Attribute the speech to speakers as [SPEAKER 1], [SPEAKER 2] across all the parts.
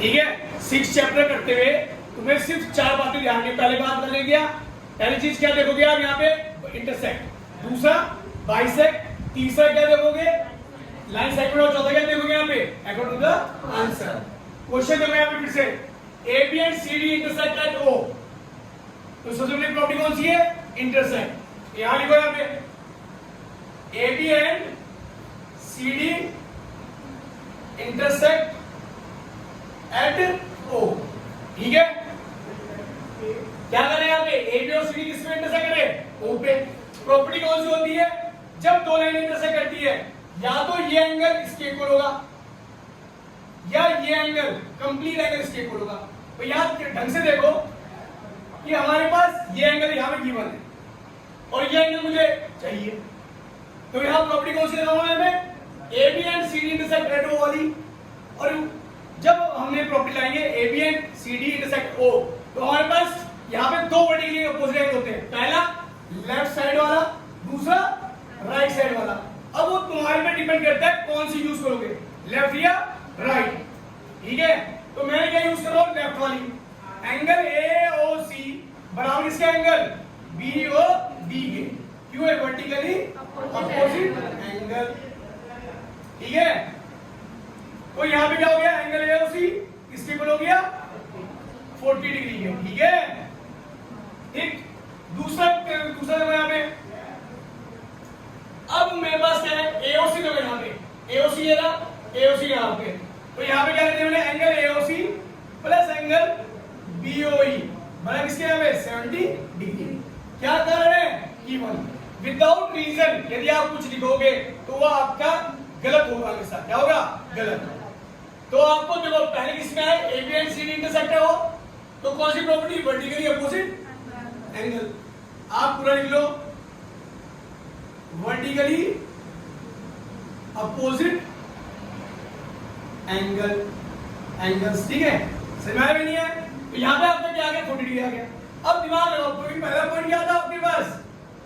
[SPEAKER 1] ठीक है। 6 चैप्टर करते हुए तुम्हें सिर्फ 4 बातें ध्यान रखनी। पहले बात कर लिया, पहली चीज क्या देखोगे आप यहाँ पे इंटरसेक्ट, दूसरा बाइसेक्ट, तीसरा क्या देखोगे लाइन सेगमेंट, और चौथा क्या देखोगे यहाँ पे according to the answer. Question देखो यहाँ पे फिर से AB and CD intersect at O, तो सबसे पहली प्रॉपर्टी कौन सी है इंटरसेक्ट। यहाँ लिखो यहाँ पे AB and CD intersect at O, ठीक है। क्या करें यहाँ पे AB और CD किस पे इंटरसेक्ट करें O पे। प्रॉपर्टी कौन सी होती है जब दो लाइन इंटरसेक्ट करती है या तो ये एंगल इसके इक्वल होगा या ये एंगल कंप्लीट एंगल इसके इक्वल होगा। तो याद ढंग से देखो कि हमारे पास ये एंगल यहाँ पे गिवन है और ये एंगल मुझे चाहिए, तो यहाँ प्रॉपर्टी कौन सी लगाऊंगा हमें AB and CD intersect at O वाली। और जब हमने प्रॉपर्टी लगाएंगे AB and CD intersect O, तो हमारे पास यहाँ पे दो वर्टिकली अपोजिट एंगल होते हैं, पहला लेफ्ट साइड वाला, दूसरा राइट साइड वाला। अब वो तुम्हारे पे डिपेंड करता है कौन सी यूज करोगे, लेफ्ट या राइट, ठीक है। तो मैं क्या यूज कर रहा हूं लेफ्ट वाली। एंगल AOC बराबर इसके एंगल BOD के, क्यों है वर्टिकली अपोजिट एंगल, ठीक है। तो यहां पे क्या हो गया एंगल AOC किसके इक्वल हो गया 40 डिग्री के, ठीक है। ठीक, दूसरा देखो यहाँ पे, अब मेरे पास क्या है AOC देखो यहाँ पे AOC ये रहा, AOC यहाँ पे, तो यहाँ पे क्या करते हैं angle AOC plus angle BOE बराबर किसके यहाँ पे 70 डिग्री। क्या कारण है गिवन, विदाउट रीजन यदि आप कुछ लिखोगे तो वह आपका गलत होगा, हमेशा क्या होगा गलत। तो आपको देखो पहले किसमें है AB एंड CD इंटरसेक्ट है वो, तो कौन सी प्रॉपर्टी वर्टिकली अपोजिट एंगल। आप पूरा लिख लो वर्टिकली अपोजिट एंगल, एंगल्स, ठीक है। समझ में नहीं है तो यहां पे आपका क्या आ गया 40 डिग्री आ गया। अब दिमाग लगाओ, तो पहला पॉइंट क्या था आपके पास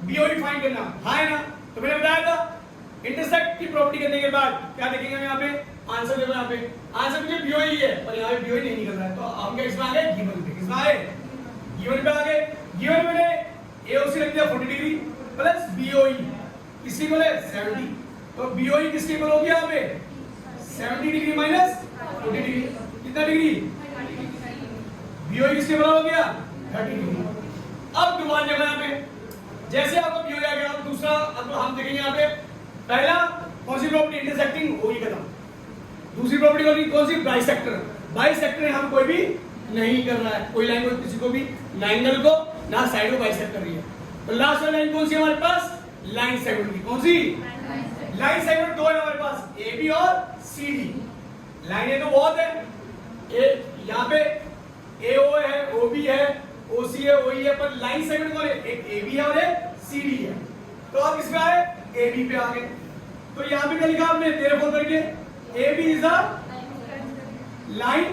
[SPEAKER 1] BOE फाइंड करना, हाँ है ना। तो मैंने बताया था इंटरसेक्ट की प्रॉपर्टी करने के बाद क्या देखेंगे हम यहाँ पे आंसर देखो, यहाँ पे आंसर मुझे BOE है पर यहाँ पे BOE नहीं निकल रहा है, तो हम क्या इसमें आ गए गिवन पे, किसमें आ गए गिवन पे आ गए। गिवन मैंने AOC रख दिया 40 डिग्री प्लस BOE किसकी इक्वल है 70, तो BOE किसकी इक्वल होगी यहाँ पे 70 डिग्री माइनस 40 डिग्री, कितना डिग्री BOE किसके बराबर हो गया 30 डिग्री। अब दोबारा जगह यहाँ पे जैसे आपको BOE आ गया, अब दूसरा अब हम देखेंगे यहाँ पे पहला कौन सी प्रॉपर्टी इंटरसेक्टिंग होगी खत्म, दूसरी प्रॉपर्टी होगी कौन सी बाइसेक्टर। बाइसेक्टर हम कोई भी नहीं कर रहा है, कोई लाइन को किसी को भी ना एंगल को ना साइड को बाइसेक्ट कर रही है। तो लास्ट वाली लाइन कौन सी हमारे पास लाइन सेगमेंट की, कौन सी लाइन सेगमेंट दो है हमारे पास AB और CD। लाइनें तो बहुत है, यहाँ पे AO है OB है OC है OE है, पर लाइन सेगमेंट कौन है एक AB है और एक CD है। तो आप इसमें आए AB पे आ गए, तो यहाँ पे क्या लिखा आपने तेरे फोन करके AB is a line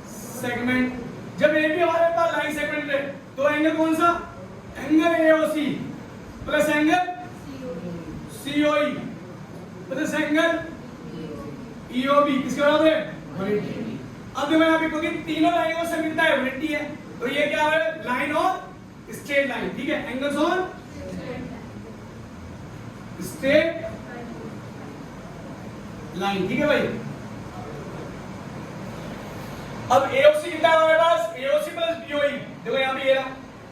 [SPEAKER 1] segment. जब AB हमारे पास लाइन सेगमेंट है तो एंगल कौन सा angle AOC plus angle COE plus angle EOB किसके बराबर है 180। अब देखो यहाँ पे क्योंकि तीनों लाइनों से मिलता है 180 है, तो ये क्या है लाइन और स्ट्रेट लाइन, ठीक है। एंगल्स ऑन स्ट्रेट लाइन, ठीक है भाई। अब AOC कितना है हमारे पास AOC प्लस BOE, देखो यहाँ पे ये रहा,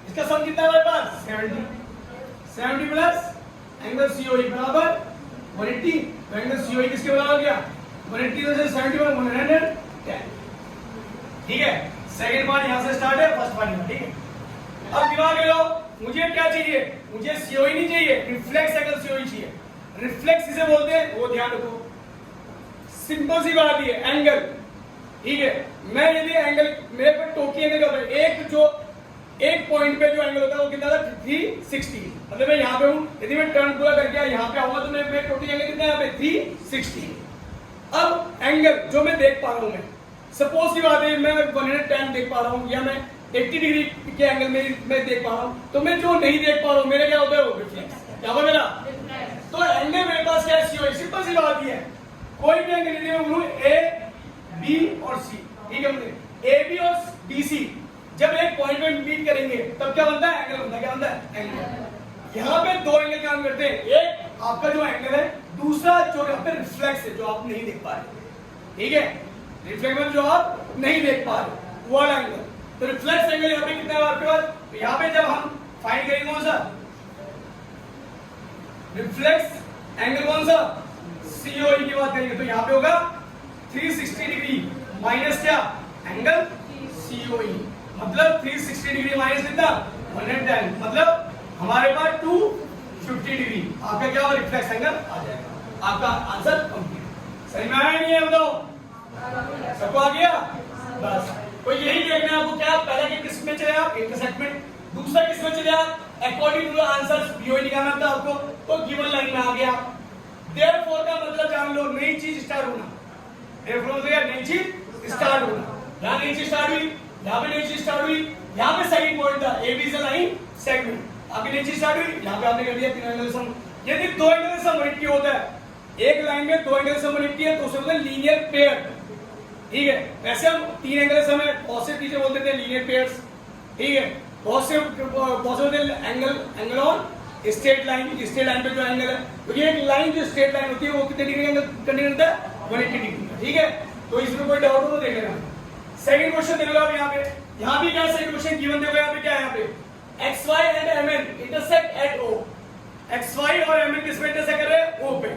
[SPEAKER 1] इसका सम कितना है हमारे पास 70 प्लस एंगल COE बराबर 180, तो एंगल COE किसके बराबर हो गया 180 से 70 पर 110, ठीक है। सेकंड पार्ट यहां से स्टार्ट है, फर्स्ट पार्ट ठीक है। अब दिमाग लगाओ, मुझे क्या चाहिए, मुझे COE नहीं चाहिए, रिफ्लेक्स एंगल COE चाहिए। रिफ्लेक्स किसे बोलते हैं वो ध्यान रखो, सिंपल सी बात है एंगल, ठीक है। मैं यदि एंगल मेरे पे टोकी एंगल होता है, एक जो एक पॉइंट पे जो एंगल होता है वो कितना था 360, मतलब मैं यहाँ पे हूँ, यदि मैं टर्न पूरा करके यहाँ पे आऊंगा तो मेरे टोटल एंगल कितना है यहाँ पे 360। अब एंगल जो मैं देख पा रहा हूँ, मैं सपोज की बात है मैं 110 देख पा रहा हूँ या मैं 80 डिग्री के एंगल में मैं देख पा रहा हूँ, तो मैं जो नहीं देख पा रहा हूँ मेरा क्या होता है वो रिफ्लेक्स, क्या होगा मेरा। तो एंगल मेरे पास क्या है COE, सिंपल सी बात है, कोई भी एंगल यदि मैं बोलूँ A B और C, ठीक है मुझे ए बी और डी सी जब एक पॉइंट में मीट करेंगे तब क्या बनता है? एंगल बनता है। क्या बनता है? एंगल। यहाँ पे दो एंगल काम करते हैं, एक आपका जो एंगल है, दूसरा जो यहाँ पे रिफ्लेक्स है जो आप नहीं देख पा रहे। ठीक है, रिफ्लेक्शन जो आप नहीं देख पा रहे वो वाला एंगल। तो रिफ्लेक्स एंगल यहाँ पे कितना है आपके पास? तो यहाँ पे जब हम फाइंड करेंगे कौन सा रिफ्लेक्स एंगल, कौन सा सीओई की बात करेंगे, तो यहाँ पे होगा 360 डिग्री माइनस क्या एंगल सीओई, मतलब 360 डिग्री माइनस कितना 110, मतलब हमारे पास 250 डिग्री आपका क्या होगा रिफ्लेक्स एंगल आ जाएगा। आपका आंसर कंप्लीट। सही में आया नहीं है बताओ? सबको आ गया? बस तो यही देखना है आपको। क्या पहला किस में चले आप? इंटरसेक्ट में। दूसरा किस में चले आप? अकॉर्डिंग टू आंसर बीओई निकालना था आपको, तो गिवन लाइन में आ गया। देयरफॉर का मतलब जान लो, नई चीज स्टार्ट होना। देयरफॉर से नई चीज स्टार्ट होना। यहाँ नई चीज स्टार्ट हुई, यहाँ पे नई चीज स्टार्ट हुई, यहाँ पे सेकंड पॉइंट था ए बी से लाइन सेगमेंट, आपकी नई चीज स्टार्ट हुई, यहाँ पे आपने कर दिया 3 एंगल सम। यदि 2 एंगल सम मल्टीप्लाई होता है, एक लाइन में 2 एंगल सम मल्टीप्लाई है तो उसे बोलते हैं लीनियर पेयर। ठीक है, वैसे हम 3 एंगल सम है पॉजिटिव टीचर बोलते थे लीनियर पेयर्स। ठीक है, positive angle on straight line पे जो एंगल है, क्योंकि एक लाइन जो स्ट्रेट लाइन होती है वो कितने डिग्री एंगल कंडीशन होता है? 180 डिग्री। ठीक है, तो इसमें कोई डाउट हो तो देख लेना। सेकंड क्वेश्चन देखो आप यहाँ भी क्या सेकंड क्वेश्चन गिवन देखो यहाँ पे क्या है? यहाँ पे XY and MN intersect at O। XY और MN किस पे इंटरसेक्ट कर रहे हैं? O पे।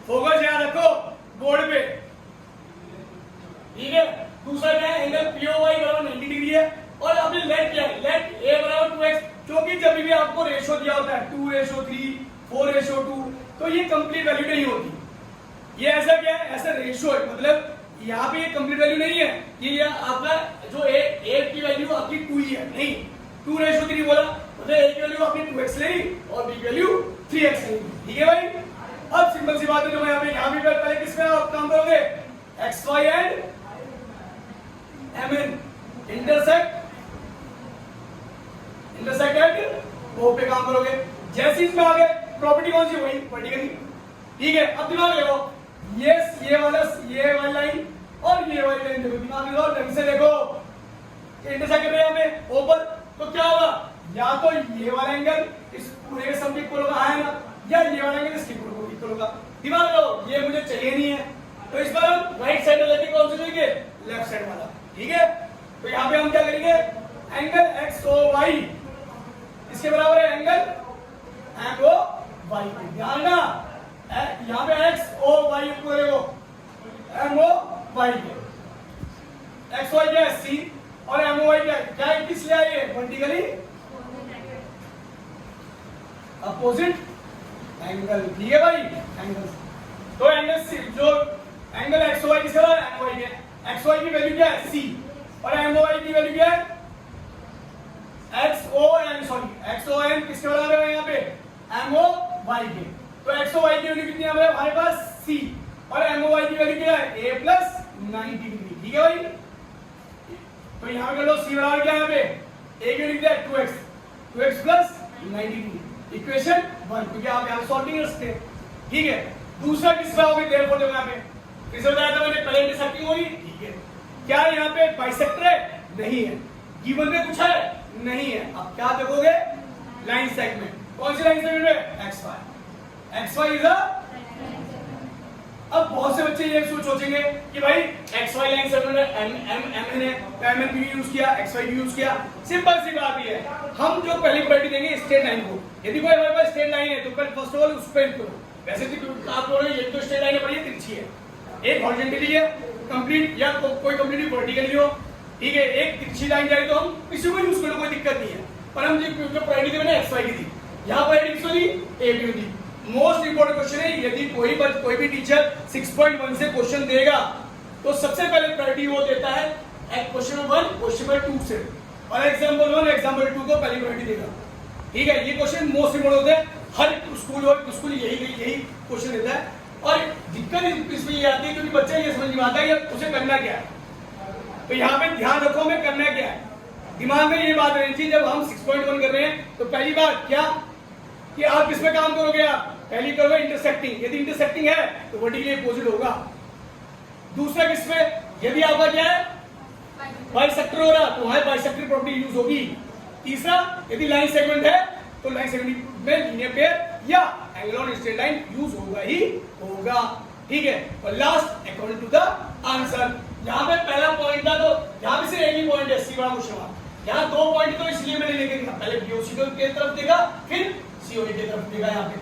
[SPEAKER 1] फोकस याद रखो बोर्ड पे। ठीक है, दूसरा क्या है? एंगल POY बराबर 90 डिग्री है, और आपने लेट क्या है? लेट A बराबर 2x, क्योंकि जब भी आपको रेशो दिया होता है 2:3, 4:2, तो ये कंप्लीट वैल्यू नहीं होती। ये ऐसा क्या है? ऐसा रेशो है, मतलब यहाँ पे ये कंप्लीट वैल्यू नहीं है, ये आपका जो A की वैल्यू आपकी 2 ही है, नहीं 2:3 बोला, मतलब A की वैल्यू आपने 2x ले ली और B की वैल्यू 3x ले ली। ठीक है भाई, अब सिंपल सी बात है, जो मैं यहाँ भी पहले किसमें आप काम करोगे? XY and MN intersect at O पे काम करोगे। जैसे इसमें आ गए, प्रॉपर्टी कौन सी? वही वर्टिकली। ठीक है, अब दिमाग लगाओ, ये वाली लाइन और ये वाली लाइन देखो, दिमाग लगाओ ढंग से देखो, इंटरसेक्ट कर रहे हैं यहाँ पे ऊपर, तो क्या होगा? या तो ये वाला एंगल इस पूरे के सम के इक्वल होगा आएगा, या ये वाला एंगल इसके इक्वल होगा। दिमाग लगाओ, ये मुझे चाहिए नहीं है, तो इस बार हम राइट साइड वाले कौन से लेंगे? लेफ्ट साइड वाला। ठीक है, तो यहाँ पे हम क्या करेंगे? एंगल XOY इसके बराबर है एंगल MOY। ध्यान ना, यहाँ पे XOY को देखो, MOY के XY क्या है? C और MOY क्या है? किस लिए आई है? Vertically opposite angle. ठीक है भाई, एंगल तो एंगल C, जो एंगल XOY किसके बराबर है? MOY के। XY की वैल्यू क्या है? C, और MOY की वैल्यू क्या है? XOM किसके बराबर है यहाँ पे? MOY के। तो XOY की वैल्यू कितनी है हमारे पास? C, और MOY की वैल्यू क्या है? A plus 90 degree. ठीक है भाई, तो यहाँ कर लो C बराबर क्या है यहाँ पे? A की वैल्यू क्या है? 2x प्लस 90 डिग्री, इक्वेशन 1, क्योंकि आप यहाँ सॉल्विंग कर सकते हैं। ठीक है, दूसरा किसका होगा? देयरफॉर देखो यहाँ पे किसे बताया था मैंने? पहले इंटरसेक्टिंग होगी। ठीक है, क्या यहाँ पे बाइसेक्टर है? नहीं है। गिवन में कुछ है? नहीं है। अब क्या देखोगे? Line segment. कौन सी लाइन सेगमेंट है? XY is a. अब बहुत से बच्चे ये सोचेंगे कि भाई XY लाइन सेगमेंट है, MN है, तो MN भी यूज किया, XY भी यूज किया। सिंपल सी बात ये है, हम जो पहली प्रायोरिटी देंगे स्ट्रेट लाइन को। यदि कोई हमारे पास स्ट्रेट लाइन है तो पहले फर्स्ट ऑफ ऑल उस पे करो। वैसे तो आप बोल रहे हैं ये तो स्ट्रेट लाइन है, पर ये तिरछी है, एक हॉरिजॉन्टली है कंप्लीट, या कोई कंप्लीटली वर्टिकली हो। ठीक है, एक तिरछी लाइन जाए तो हम किसी को यूज करो, कोई दिक्कत नहीं है, पर हम जो प्रायोरिटी मैंने XY की दी, यहाँ प्रायोरिटी किसको दी? A की दी। मोस्ट इंपोर्टेंट क्वेश्चन है, यदि कोई भी टीचर 6.1 से क्वेश्चन देगा तो सबसे पहले प्रायोरिटी वो देता है क्वेश्चन नंबर 1, क्वेश्चन नंबर 2 से, और एग्जांपल 1, एग्जांपल 2 को पहली प्रायोरिटी देगा। ठीक है, ये क्वेश्चन मोस्ट इंपोर्टेंट होते हैं, हर स्कूल यही क्वेश्चन देता है। और दिक्कत इसमें ये आती है क्योंकि बच्चा ये समझ नहीं आता है उसे करना क्या है। तो यहाँ पे ध्यान रखो हमें करना क्या है, दिमाग में ये बात रहनी चाहिए। जब हम 6.1 कर रहे हैं तो पहली बात क्या कि आप किसमें काम करोगे? आप पहली करोगे इंटरसेक्टिंग, यदि इंटरसेक्टिंग है तो वर्टिकली अपोजिट होगा। दूसरा किसमें? यदि आपका क्या है बाइसेक्टर हो रहा तो वहां बाइसेक्टर प्रॉपर्टी यूज होगी। तीसरा, यदि लाइन सेगमेंट है तो लाइन सेगमेंट में लीनियर पेयर या angle on straight line use होगा ही होगा। ठीक है, और last according to the answer, यहाँ पे पहला पॉइंट था तो यहाँ पे सिर्फ एक ही पॉइंट है, सी वाला क्वेश्चन मार्क। यहाँ दो पॉइंट तो इसलिए मैंने लेके दिया, पहले बीओसी की तरफ देखा फिर सीओडी की तरफ देखा यहाँ पे।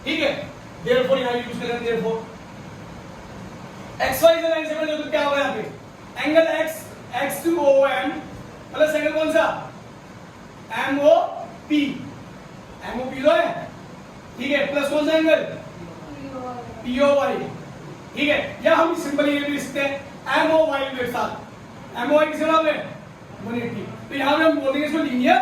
[SPEAKER 1] ठीक है, देयरफॉर यहाँ यूज करें, देयरफॉर XY से लाइन सेगमेंट तो क्या होगा यहाँ पे, angle x to OM plus angle कौन सा MOP, MOP तो है। ठीक है, प्लस कौन सा एंगल POY। ठीक है, या हम सिंपली ये भी लिखते हैं MOY के साथ, MOY किस नाम है 180, तो यहाँ पे हम बोल देंगे इसको लीनियर।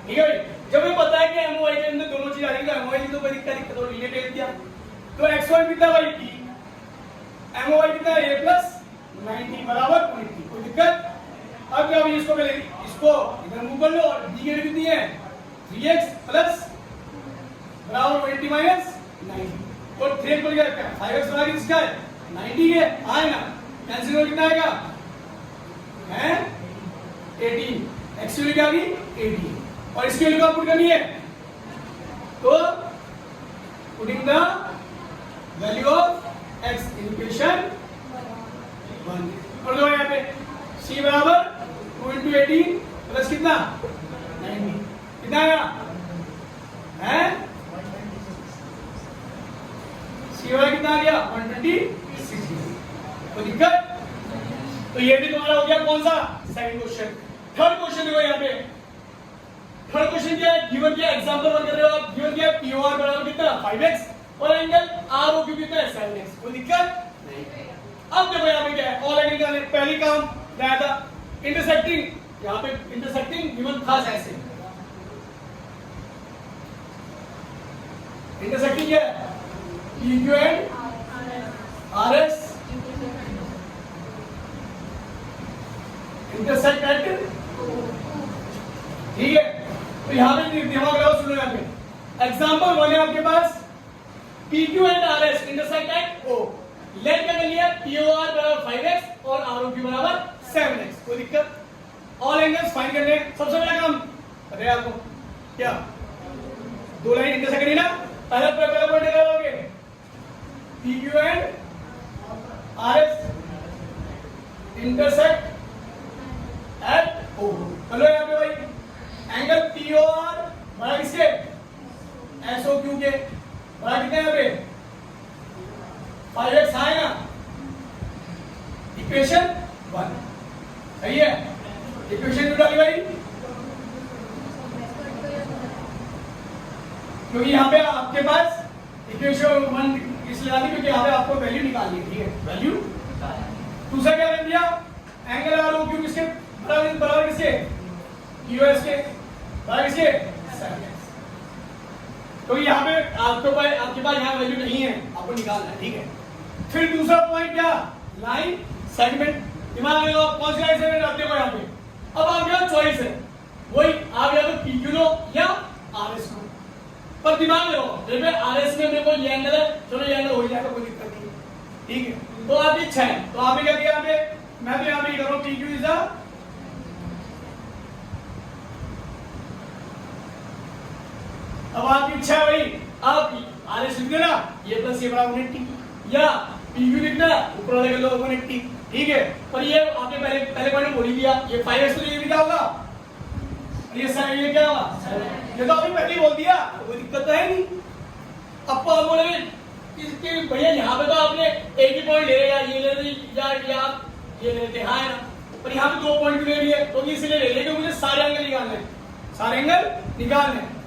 [SPEAKER 1] ठीक है भाई, जब हमें पता है कि MOY के अंदर दोनों चीज आ रही है तो MOY की तो कोई दिक्कत तो लीनियर टेल किया, तो XY कितना भाई P, MOY कितना है A प्लस 90 बराबर 180, कोई दिक्कत। अब क्या इसको पहले इसको इधर मूव कर लो और D की कितनी है 3x प्लस बराबर 180 माइनस 90 और 3 को क्या रखा है 5x बराबर किसका है 90 के आए ना, कैंसिल हो कितना आएगा हैं 18, x की वैल्यू क्या आ गई 18 और इसकी वैल्यू पुट करनी है तो putting the value of x in equation 1 और दो यहाँ पे c बराबर 2 into 18 प्लस कितना 90 कितना आया हैं c वाला कितना आ गया 126। कोई दिक्कत, तो ये भी तुम्हारा हो गया कौन सा सेकंड क्वेश्चन। थर्ड क्वेश्चन देखो यहाँ पे, थर्ड क्वेश्चन क्या है, गिवन क्या एग्जांपल वन कर रहे हो आप, गिवन क्या है POR बराबर कितना 5x और एंगल ROQ कितना है 7x। कोई दिक्कत नहीं। अब देखो यहाँ पे क्या है, ऑल एंगल का पहली काम क्या था इंटरसेक्टिंग, यहाँ पे इंटरसेक्टिंग गिवन था ऐसे, इंटरसेक्टिंग क्या है PQ and RS intersect eight. ठीक है, तो यहाँ पे दिमाग लगाओ, सुनो यहाँ पे एग्जांपल वन है आपके पास PQ and RS intersect at O, let क्या कर लिया POR बराबर 5x और ROQ बराबर 7x। कोई दिक्कत, ऑल एंगल्स फाइंड करने सबसे पहला काम पता है आपको क्या, दो लाइन इंटरसेक्ट करनी ना, पहला पॉइंट निकालोगे PQ and RS intersect at O। चलो यहाँ पे भाई एंगल POR बड़ा किसके SOQ के बड़ा कितने यहाँ पे 5x आएगा, इक्वेशन 1 सही है, इक्वेशन क्यों डाली भाई क्योंकि यहाँ पे आपके पास इक्वेशन 1 इसलिए डाली क्योंकि यहाँ पे आपको वैल्यू निकालनी है। ठीक है, वैल्यू दूसरा क्या कर दिया एंगल ROQ किसके बराबर किसके QS के बराबर किसके 7x, तो यहाँ पे आपके पास यहाँ वैल्यू नहीं है, आपको निकालना है। ठीक है, फिर दूसरा पॉइंट क्या लाइन सेगमेंट, दिमाग लगाओ कौन सी लाइन सेगमेंट आते हो यहाँ पे, अब आपके पास चॉइस है वही आप या तो PQ लो या RS लो, पर दिमाग लगाओ देखो RS में मेरे को ये एंगल है, चलो ये एंगल हो जाएगा कोई दिक्कत नहीं। ठीक है, तो आपकी इच्छा है, तो आपने क्या किया यहाँ पे, मैं तो यहाँ पे कर रहा हूँ PQ इज द अब आपकी इच्छा है भाई आप RS लिख देना ये प्लस ये बराबर 180 या PQ लिखना ऊपर वाले का लो 180। ठीक है, पर ये आपने पहले पॉइंट में बोल ही दिया ये 5x तो ये भी क्या होगा और ये क्या होगा, ये तो आपने पहले ही बोल दिया, कोई दिक्कत तो है नहीं। अब आप बोलेंगे कि भैया यहाँ पे तो आपने एक ही पॉइंट ले लिया, ये ले ली या ये ले लेते हाँ है ना, पर यहाँ पे दो पॉइंट ले लिए तो इसलिए ले लिया मुझे सारे एंगल निकालने हैं, सारे एंगल निकालने हैं।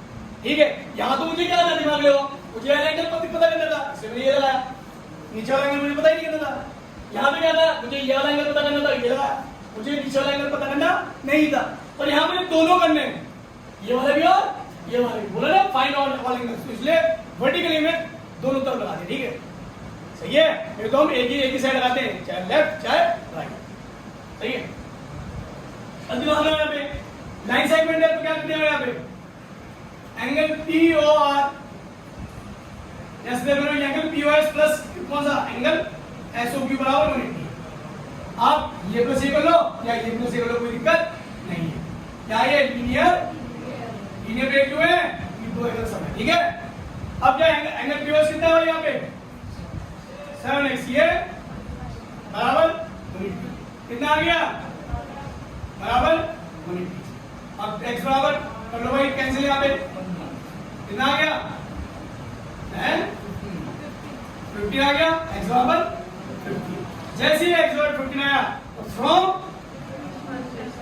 [SPEAKER 1] ठीक है, यहाँ तो मुझे क्या था दिमाग ले मुझे एंगल पता करना था, इसलिए ये लगाया, नीचे वाला एंगल मुझे पता ही नहीं करना था, यहाँ पे क्या था मुझे ये वाला एंगल पता करना था, ये लगाया, मुझे नीचे वाला एंगल पता करना नहीं था, पर यहाँ पे दोनों करने हैं, ये वाला भी और ये वाला भी, बोला ना फाइंड ऑल एंगल्स, इसलिए वर्टिकली में दोनों तरफ लगाते हैं। ठीक है, सही है, फिर तो हम एक ही साइड लगाते हैं, चाहे लेफ्ट चाहे राइट। सही है, अब दिमाग लगाओ यहाँ पे लाइन सेगमेंट है तो क्या करते हैं यहाँ पे एंगल POR जैसे देखो एंगल POS प्लस कौन सा एंगल SOQ बराबर 180। आप ये प्लस ये कर लो या ये प्लस ये कर लो, कोई दिक्कत नहीं है। क्या ये लीनियर ब्रेक जो है ये दो एंगल सम है, ठीक है। अब क्या एंगल पीओएस कितना है यहाँ पे 7x, ये बराबर 180, कितना आ गया बराबर 180। अब x बराबर कर लो भाई कैंसिल, यहाँ पे कितना आ गया 50 आ गया, x बराबर 50। जैसे ही x बराबर 50 आया तो फ्रॉम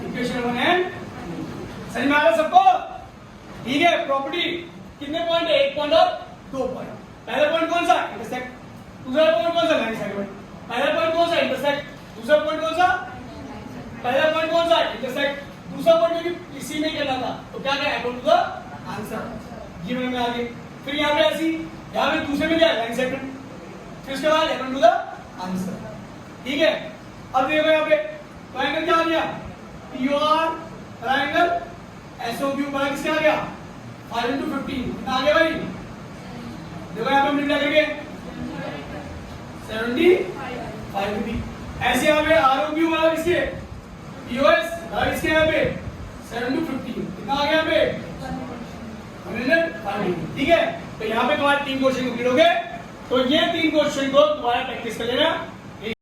[SPEAKER 1] इक्वेशन 1 एंड, समझ में आ रहा सबको, ठीक है। प्रॉपर्टी कितने पॉइंट है, 1 पॉइंट और 2 पॉइंट। पहला पॉइंट कौन सा इंटरसेक्ट, दूसरा पॉइंट कौन सा लाइन सेगमेंट। पहला पॉइंट कौन सा इंटरसेक्ट, दूसरा पॉइंट कौन सा, पहला पॉइंट कौन सा इंटरसेक्ट, दूसरा पॉइंट भी इसी में ही करना था, तो क्या क्या अकॉर्डिंग टू द आंसर ये में आगे। फिर यहाँ पे ऐसी, यहाँ पे दूसरे में क्या लाइन सेगमेंट, फिर उसके बाद अकॉर्डिंग टू द आंसर, ठीक है। अब देखो यहाँ पे ट्रायंगल क्या आ गया, पीओआर ट्रायंगल एसओक्यू बड़ा किसके आ गया 5 into 15, कितना आ गया भाई, देखो यहाँ पे मल्टीप्लाई करके 75 भी। ऐसे यहाँ पे आरओक्यू बड़ा किसके पीओएस बड़ा किसके यहाँ पे 7 into 15, कितना आ गया यहाँ पे 150, ठीक है। तो यहाँ पे तुम्हारे 3 क्वेश्चन कंप्लीट हो गए। तो ये 3 क्वेश्चन को दोबारा प्रैक्टिस कर लेना।